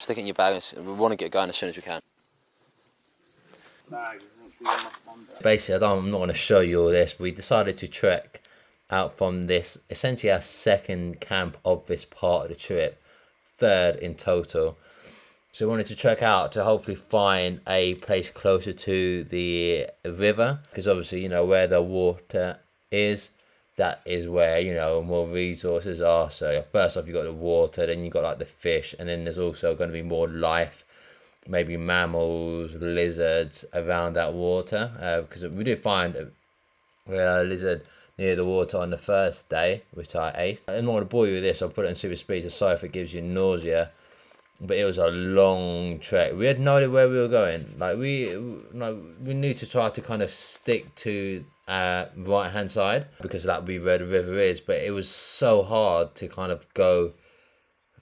Stick it in your bag, we want to get going as soon as we can. Basically, I'm not going to show you all this, but we decided to trek out from this, essentially our second camp of this part of the trip, third in total. So we wanted to trek out to hopefully find a place closer to the river, because obviously, you know, where the water is, that is where, you know, more resources are. So first off, you got the water, then you got like the fish, and then there's also going to be more life, maybe mammals, lizards around that water, because we did find a lizard near the water on the first day, which I ate. I'm not going to bore you with this, I'll put it in super speed, so sorry if it gives you nausea. But it was a long trek. We had no idea where we were going. Like we need to try to kind of stick to right hand side, because that would be where the river is. But it was so hard to kind of go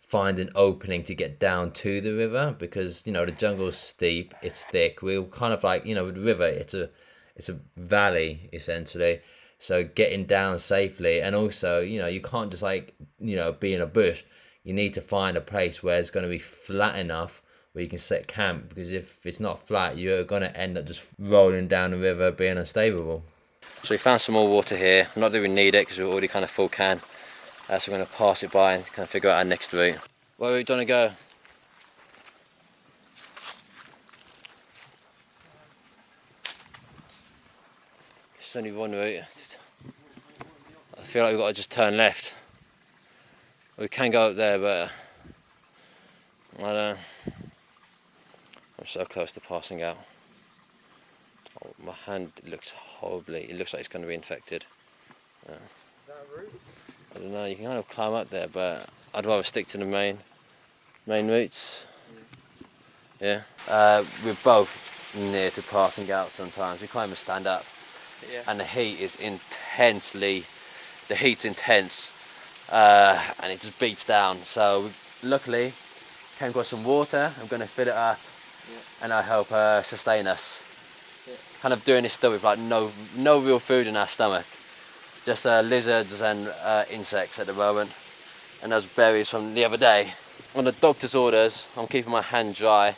find an opening to get down to the river, because, you know, the jungle's steep, it's thick. We were kind of like, you know, with the river, it's a valley essentially. So getting down safely, and also, you know, you can't just like, you know, be in a bush. You need to find a place where it's going to be flat enough where you can set camp, because if it's not flat, you're going to end up just rolling down the river, being unstable. So we found some more water here. Not that we need it, because we're already kind of full can. So we're going to pass it by and kind of figure out our next route. Where are we going to go? There's only one route. I feel like we've got to just turn left. We can go up there, but I don't know. I'm so close to passing out. Oh, my hand looks horribly. It looks like it's going to be infected. Is that a route? I don't know. You can kind of climb up there, but I'd rather stick to the main routes. Yeah. We're both near to passing out sometimes. We can't even stand up. Yeah. And the heat is the heat's intense. And it just beats down. So luckily came across some water. I'm going to fill it up, and I help sustain us. Kind of doing this still with like no real food in our stomach, just lizards and insects at the moment, and those berries from the other day. On the doctor's orders, I'm keeping my hand dry,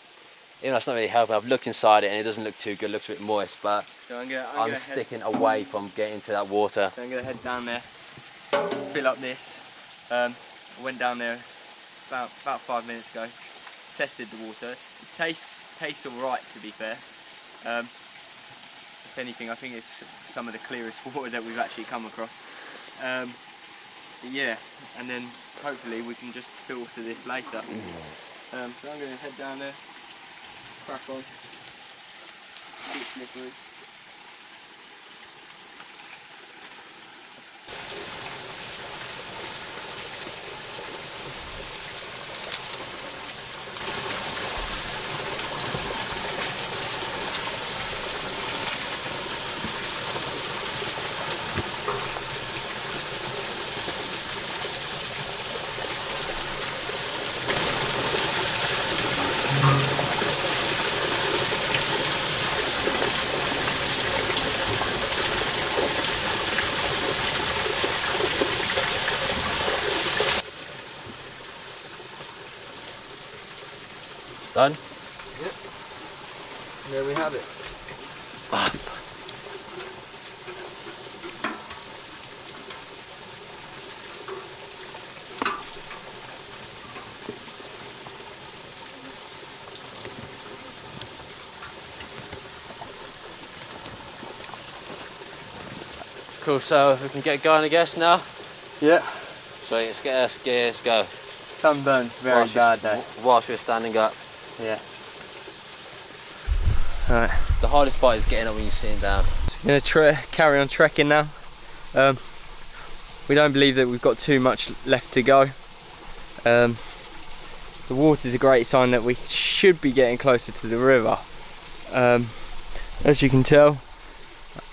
even though it's not really helping. I've looked inside it and it doesn't look too good. It looks a bit moist, but so I'm sticking away from getting to that water. So I'm going to head down there, fill up this. I went down there about 5 minutes ago, tested the water. It tastes alright, to be fair. If anything, I think it's some of the clearest water that we've actually come across. Yeah, and then hopefully we can just filter this later. So I'm going to head down there, crack on, a bit slippery. Done? Yep. There we have it. Cool, so we can get going, I guess, now? Yeah. So let's go. Sunburn's very bad though. Whilst we're standing up. Yeah. Alright. The hardest part is getting up when you're sitting down. So we're going to carry on trekking now. We don't believe that we've got too much left to go. The water's a great sign that we should be getting closer to the river. As you can tell,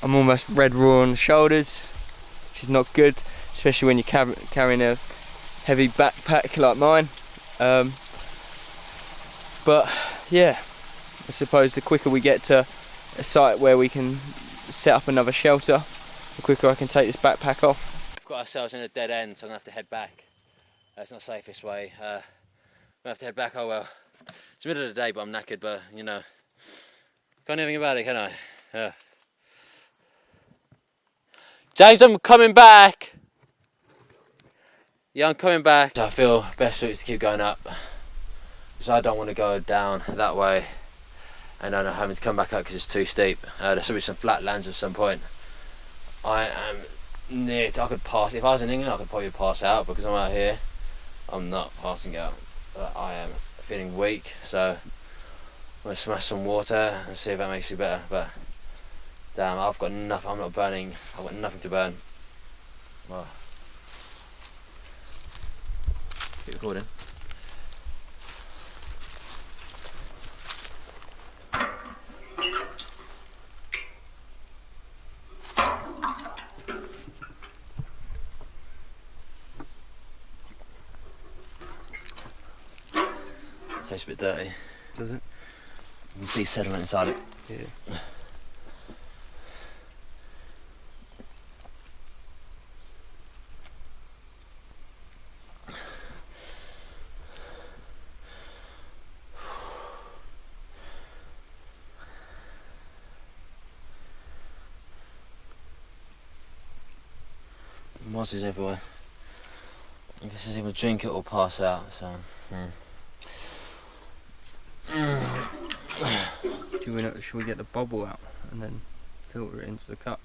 I'm almost red raw on the shoulders, which is not good, especially when you're carrying a heavy backpack like mine. But yeah, I suppose the quicker we get to a site where we can set up another shelter, the quicker I can take this backpack off. We've got ourselves in a dead end, so I'm going to have to head back. It's not the safest way. I'm going to have to head back, oh well. It's the middle of the day, but I'm knackered, but you know, can't do anything about it, can I? Yeah. James, I'm coming back! Yeah, I'm coming back. I feel best for it to keep going up. So I don't want to go down that way and then having to come back up because it's too steep. There's will be some flat lands at some point. I am near I could pass. If I was in England, I could probably pass out because I'm out here. I'm not passing out, but I am feeling weak, so I'm going to smash some water and see if that makes you better. But damn, I've got nothing. I'm not burning. I've got nothing to burn. Well, keep recording. Tastes a bit dirty. Does it? You can see sediment inside it. Yeah. Moss is everywhere. I guess it's either drink it or pass out, so. Should we get the bubble out and then filter it into the cup?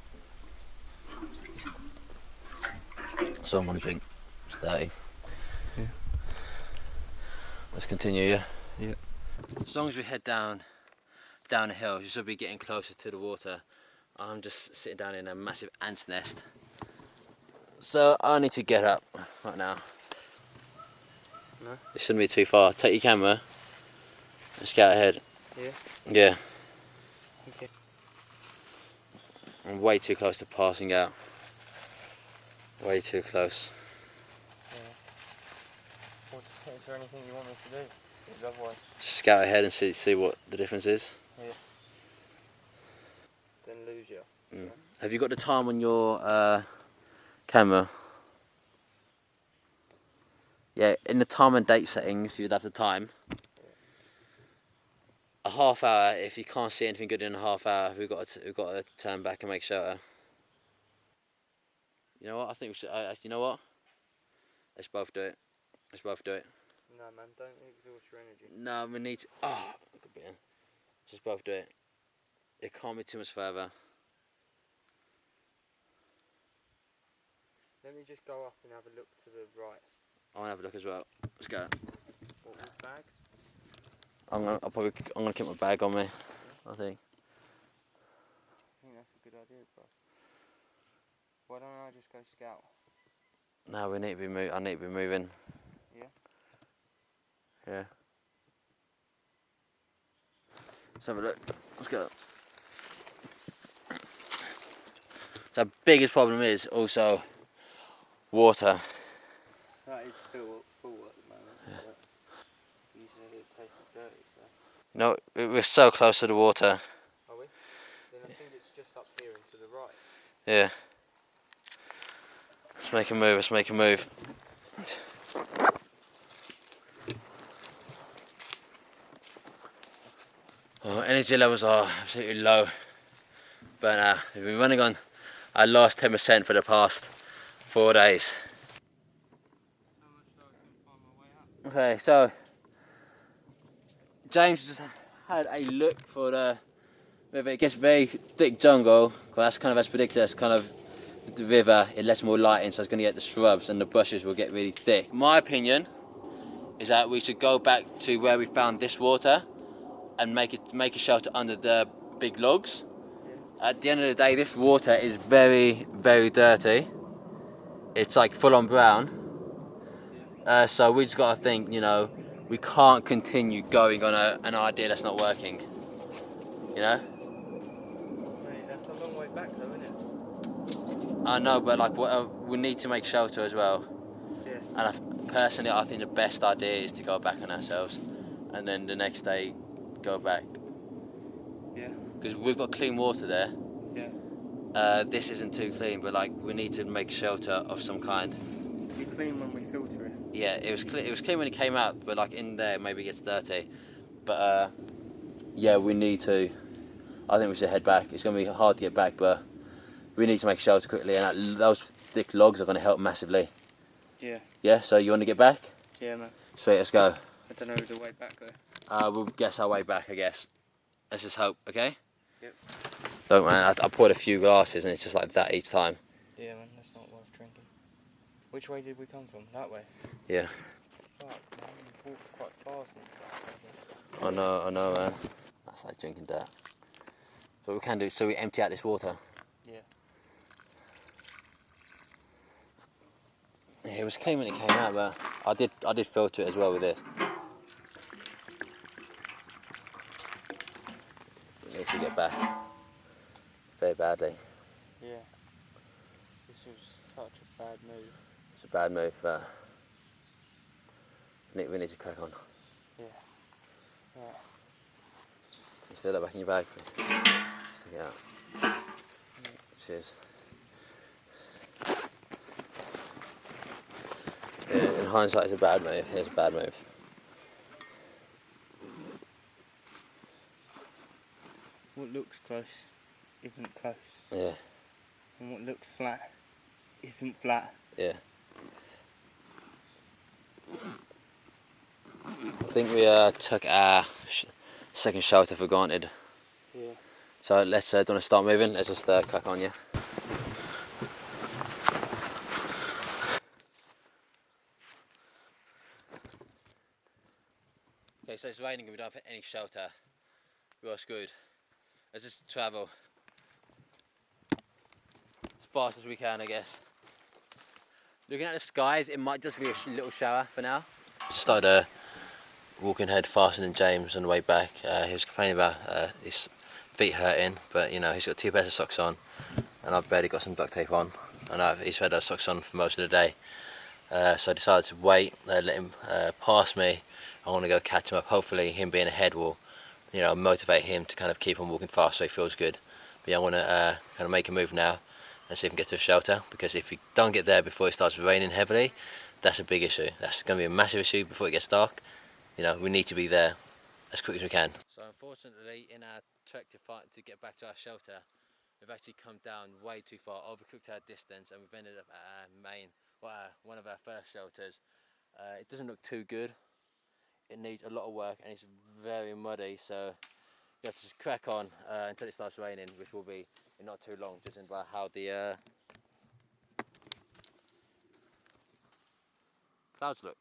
So I'm gonna drink. It's dirty. Yeah. Let's continue, yeah? Yeah. As long as we head down the hill, you should be getting closer to the water. I'm just sitting down in a massive ant's nest. So I need to get up right now. No? It shouldn't be too far. Take your camera and scout ahead. Yeah? Yeah. Okay. I'm way too close to passing out. Way too close. Yeah. Is there anything you want me to do? Because otherwise... Just scout ahead and see what the difference is. Yeah. Then lose you. Mm. Have you got the time on your camera? Yeah, in the time and date settings, you'd have the time. A half hour. If you can't see anything good in a half hour, we've got to turn back and make shelter. You know what? I think we should. You know what? Let's both do it. Let's both do it. No, man, don't exhaust your energy. No, we need to. Oh, look a bit. Just both do it. It can't be too much further. Let me just go up and have a look to the right. I want to have a look as well. Let's go. What, with bags? I'm gonna keep my bag on me. I think. I think that's a good idea, bro. Why don't I just go scout? No, we need to be I need to be moving. Yeah? Yeah. Let's have a look. Let's go. So the biggest problem is also water. That is full at the moment. Yeah. You said it tasted dirty, so... No, we're so close to the water. Are we? Then I think it's just up here and to the right. Yeah. Let's make a move, let's make a move. Oh, energy levels are absolutely low. But we've been running on our last 10% for the past 4 days. Okay, so James just had a look for the, if it gets very thick jungle, because that's kind of as predicted, that's kind of the river, it lets more light in, so it's going to get the shrubs and the bushes will get really thick. My opinion is that we should go back to where we found this water and make a shelter under the big logs. At the end of the day, this water is very, very dirty. It's like full on brown. So we just got to think, you know, we can't continue going on an idea that's not working. You know? Mate, that's a long way back though, isn't it? I know, but like we need to make shelter as well. Yeah. And personally, I think the best idea is to go back on ourselves, and then the next day go back. Yeah. Because we've got clean water there. Yeah. This isn't too clean, but like we need to make shelter of some kind. It'll be clean when we filter it. Yeah, it was clean when it came out, but like in there maybe it gets dirty. But yeah, we need to. I think we should head back. It's going to be hard to get back, but we need to make a shelter quickly, and those thick logs are going to help massively. Yeah. Yeah, so you want to get back? Yeah, man. Sweet, let's go. I don't know the way back though. We'll guess our way back, I guess. Let's just hope, okay? Yep. Look, man, I poured a few glasses, and it's just like that each time. Yeah, man, that's not worth drinking. Which way did we come from? That way? Yeah. Fuck, man, we walked quite fast and stuff. I know, man. That's like drinking dirt. So what we can do, so we empty out this water. Yeah. Yeah, it was clean when it came out, but I did filter it as well with this. We need to get back very badly. Yeah. This was such a bad move. It's a bad move, but we need to crack on. Yeah. Yeah. Can you still that back in your bag, please? Stick it out. Yeah. Cheers. Yeah, in hindsight, it's a bad move. It's a bad move. What looks close isn't close. Yeah. And what looks flat isn't flat. Yeah. I think we took our second shelter for granted. Yeah. So let's, do you want to start moving? Let's just crack on, yeah? Okay, so it's raining and we don't have any shelter. We are screwed. Let's just travel as fast as we can, I guess. Looking at the skies, it might just be a little shower for now. Just started walking head faster than James on the way back. He was complaining about his feet hurting, but you know, he's got 2 pairs of socks on, and I've barely got some duct tape on, and he's had those socks on for most of the day. So I decided to wait, let him pass me. I want to go catch him up. Hopefully him being ahead will, you know, motivate him to kind of keep on walking fast so he feels good. But yeah, I want to kind of make a move now and see if we can get to a shelter, because if we don't get there before it starts raining heavily, that's a big issue. That's going to be a massive issue before it gets dark. You know, we need to be there as quick as we can. So unfortunately, in our trek to get back to our shelter, we've actually come down way too far, overcooked our distance, and we've ended up at our one of our first shelters. It doesn't look too good. It needs a lot of work and it's very muddy, so you have to just crack on until it starts raining, which will be in not too long, judging by how the clouds look.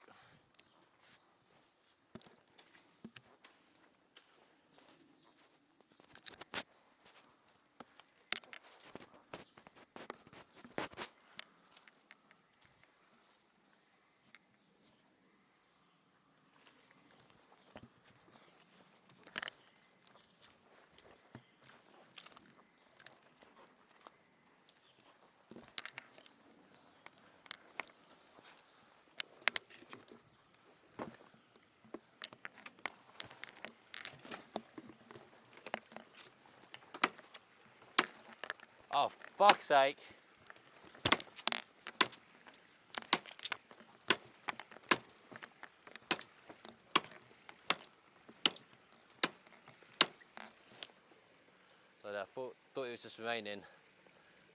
Oh, fuck's sake. So I thought it was just raining.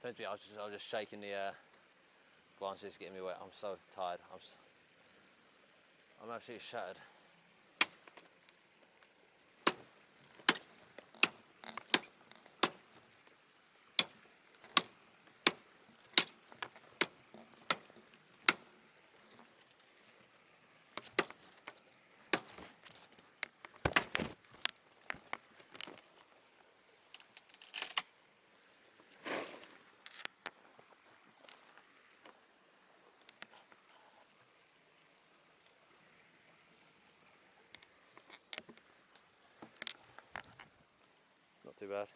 Turned to be, I was just shaking the branches getting me wet. I'm so tired. I'm absolutely shattered. Not too bad.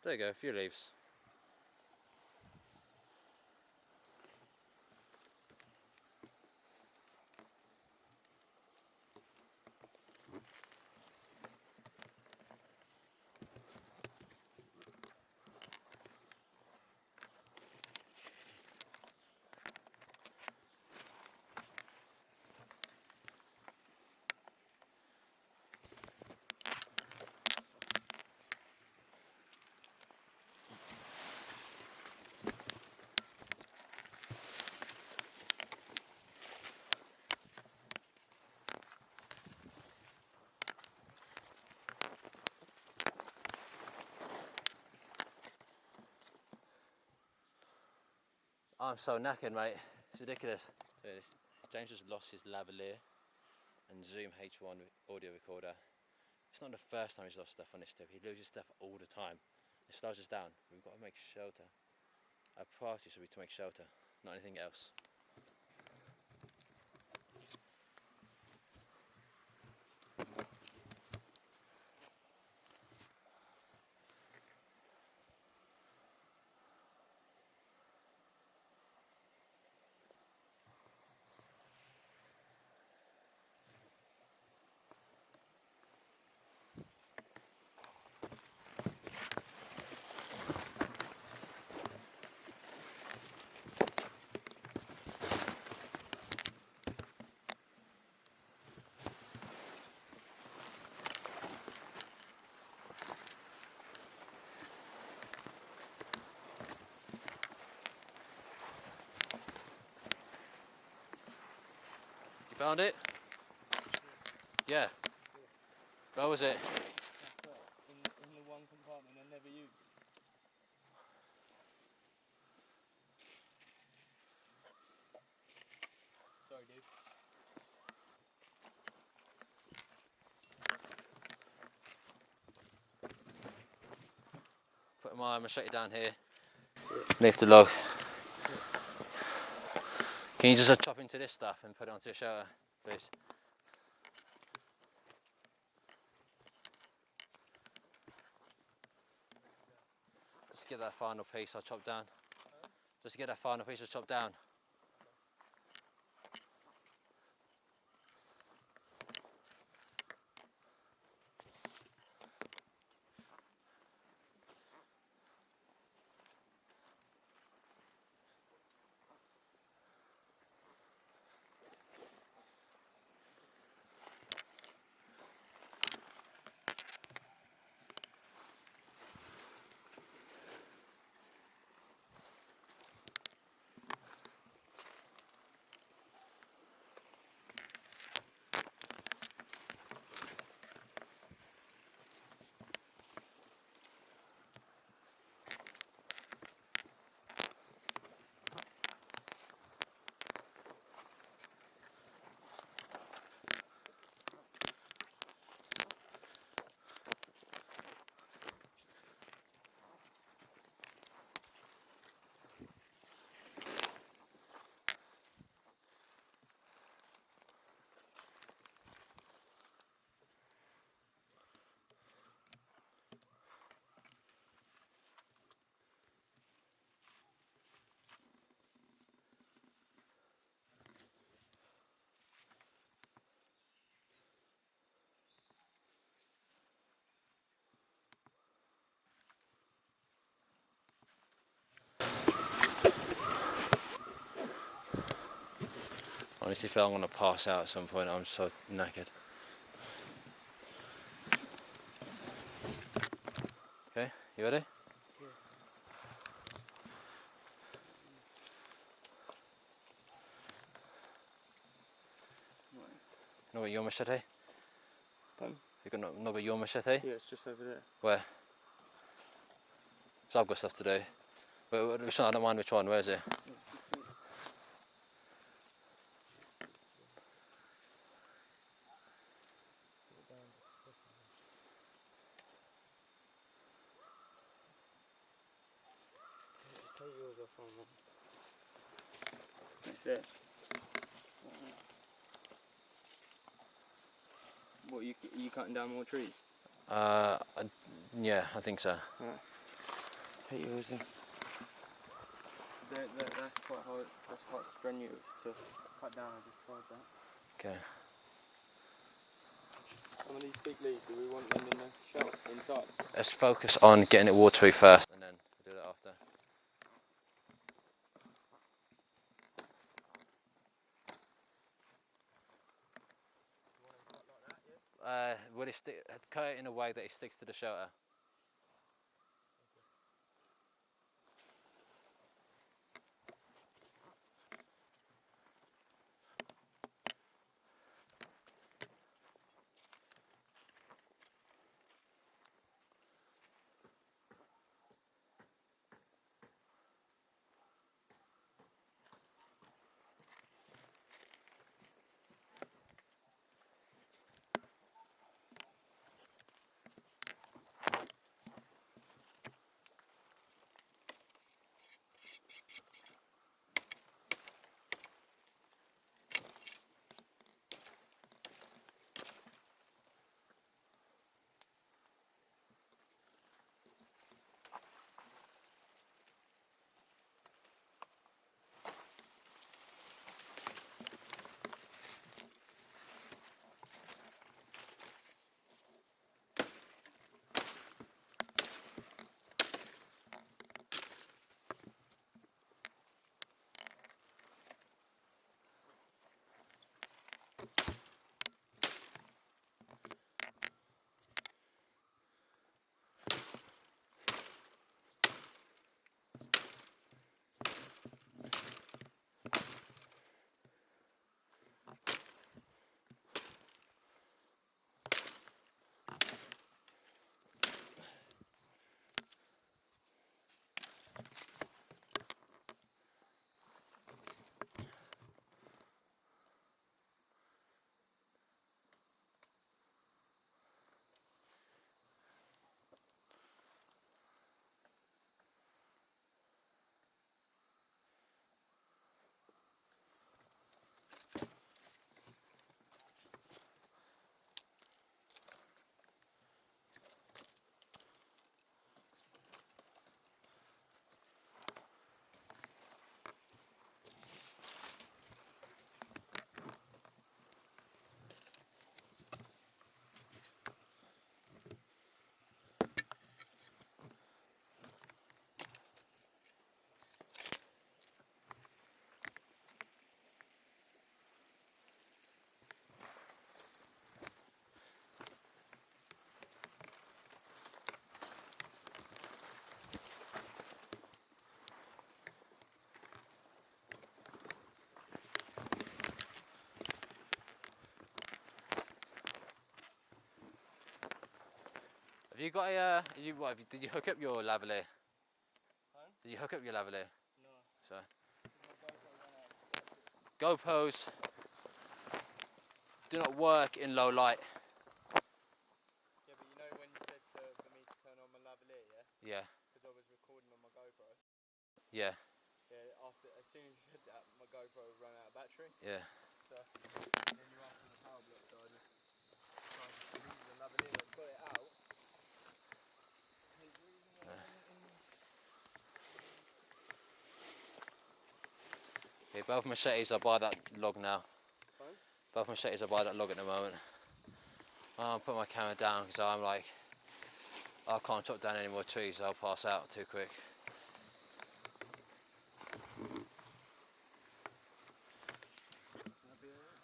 There you go, a few leaves. I'm so knackered, mate. It's ridiculous. James just lost his lavalier and Zoom H1 audio recorder. It's not the first time he's lost stuff on this trip. He loses stuff all the time. It slows us down. We've got to make shelter. Our priority should be to make shelter, not anything else. You found it? Yeah. Where was it? In the one compartment I never used. Sorry, dude. Put my machete down here. Lift the log. Can you just chop into this stuff and put it onto your shelter, please? Just get that final piece I chopped down. Just get that final piece I chopped down. Honestly feel I'm going to pass out at some point, I'm so knackered. Okay, you ready? Yeah. Not got your machete? Pardon? You got not got your machete? Yeah, it's just over there. Where? So I've got stuff to do. But which one? I don't mind which one, where is it? Take yours off on one. That's it. What, you cutting down more trees? Yeah, I think so. Right. put yours in. That's quite hard. That's quite strenuous to cut down. I just tried that. Okay. Some of these big leaves, do we want them in the shell inside? Let's focus on getting it watery first, and then we'll do that after. Will it stick? Cut it in a way that it sticks to the shelter. Have you got a? Did you hook up your lavalier? Huh? Did you hook up your lavalier? No. So. GoPros do not work in low light. Yeah, but you know when you said for me to turn on my lavalier, Yeah. yeah? Because I was recording on my GoPro. Yeah. Yeah. As soon as you said that, my GoPro ran out of battery. Yeah. So then you asked for the power block, so I just tried to delete the lavalier. I got it out. Okay, both machetes are by that log now. Fine. Both machetes are by that log at the moment. I'll put my camera down because I'm like, I can't chop down any more trees, I'll pass out too quick. That'll be alright.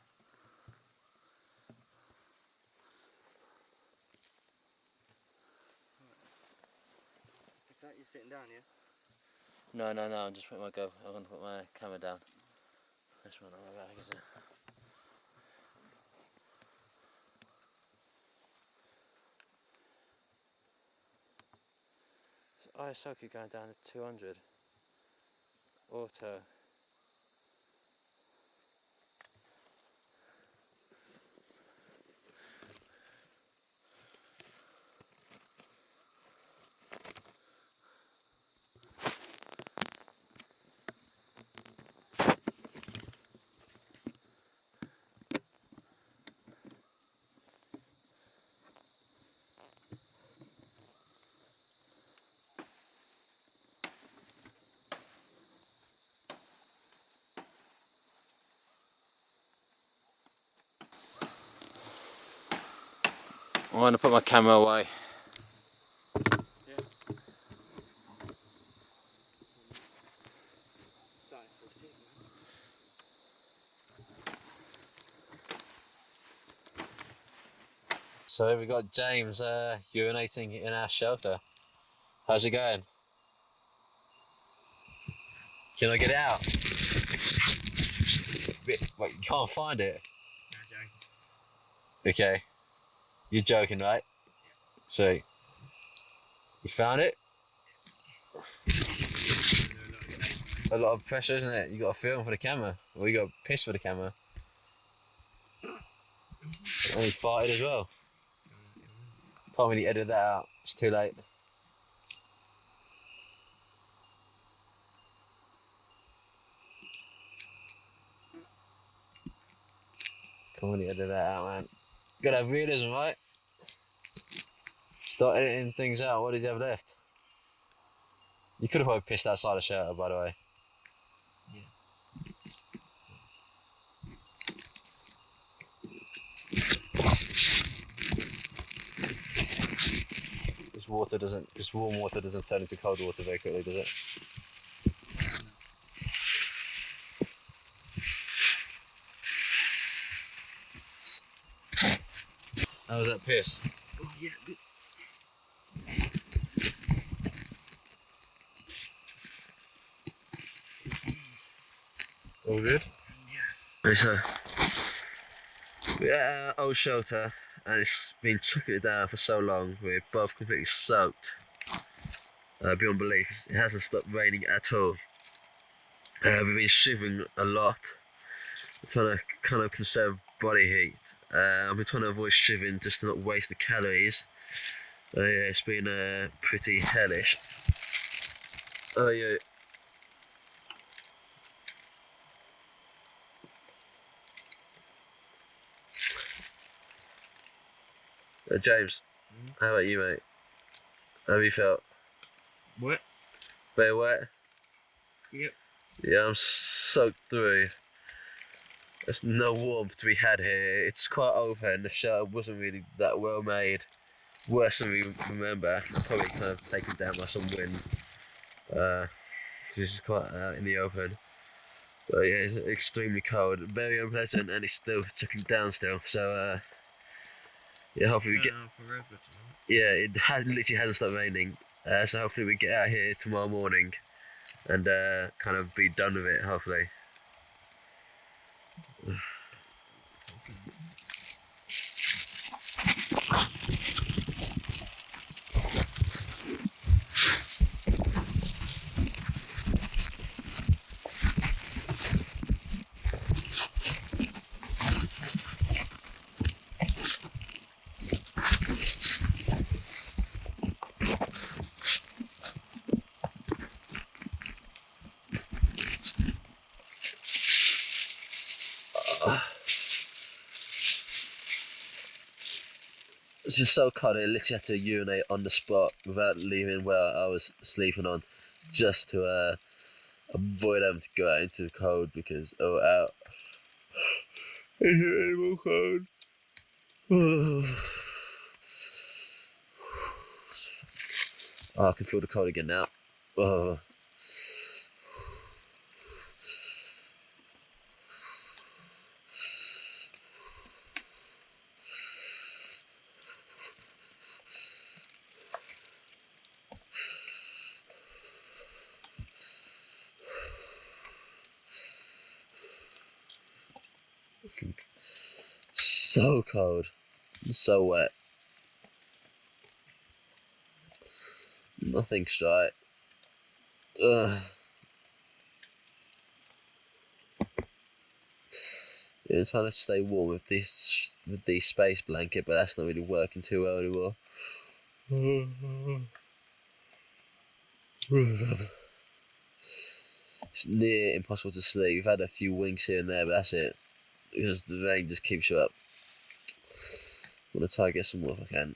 Is that you sitting down, yeah? No, I'm just putting I'm gonna put my camera down. This one on my back, is it? ISO keep going down to 200. Auto. I'm going to put my camera away. So here we got James urinating in our shelter. How's it going? Can I get it out? Wait, you can't find it? Okay. You're joking, right? So, you found it? A lot of pressure, isn't it? You got to film for the camera, or you got to piss for the camera. And he farted as well. Can't really edit that out. It's too late. Can't really edit that out, man. Gotta have realism, right? Start editing things out. What did you have left? You could have probably pissed outside the shelter, by the way. This warm water doesn't turn into cold water very quickly, does it? How was that piss? Oh yeah, good. All good? Yeah. So, we're at our old shelter and it's been chucking it down for so long. We're both completely soaked. Beyond belief, it hasn't stopped raining at all. We've been shivering a lot. We're trying to kind of conserve body heat. I've been trying to avoid shivering just to not waste the calories. Yeah, it's been pretty hellish. Oh yeah. James, how about you, mate? How have you felt? Wet? Very wet? Yep. Yeah, I'm soaked through. There's no warmth to be had here. It's quite open. The shelter wasn't really that well made. Worse than we remember. Probably kind of taken down by some wind. So this is quite out in the open. But yeah, it's extremely cold. Very unpleasant, and it's still chucking down still. So yeah, hopefully we get. Yeah, it literally hasn't stopped raining. So hopefully we get out here tomorrow morning and kind of be done with it, hopefully. It's just so cold, I literally had to urinate on the spot without leaving where I was sleeping on, just to avoid having to go out into the cold because, out. Is it any more cold? Oh, I can feel the cold again now. Oh. So cold, so wet. Nothing's right. Ugh. Yeah, I'm trying to stay warm with the space blanket, but that's not really working too well anymore. It's near impossible to sleep. We've had a few winks here and there, but that's it. Because the rain just keeps you up. I'm gonna try and get some more if I can.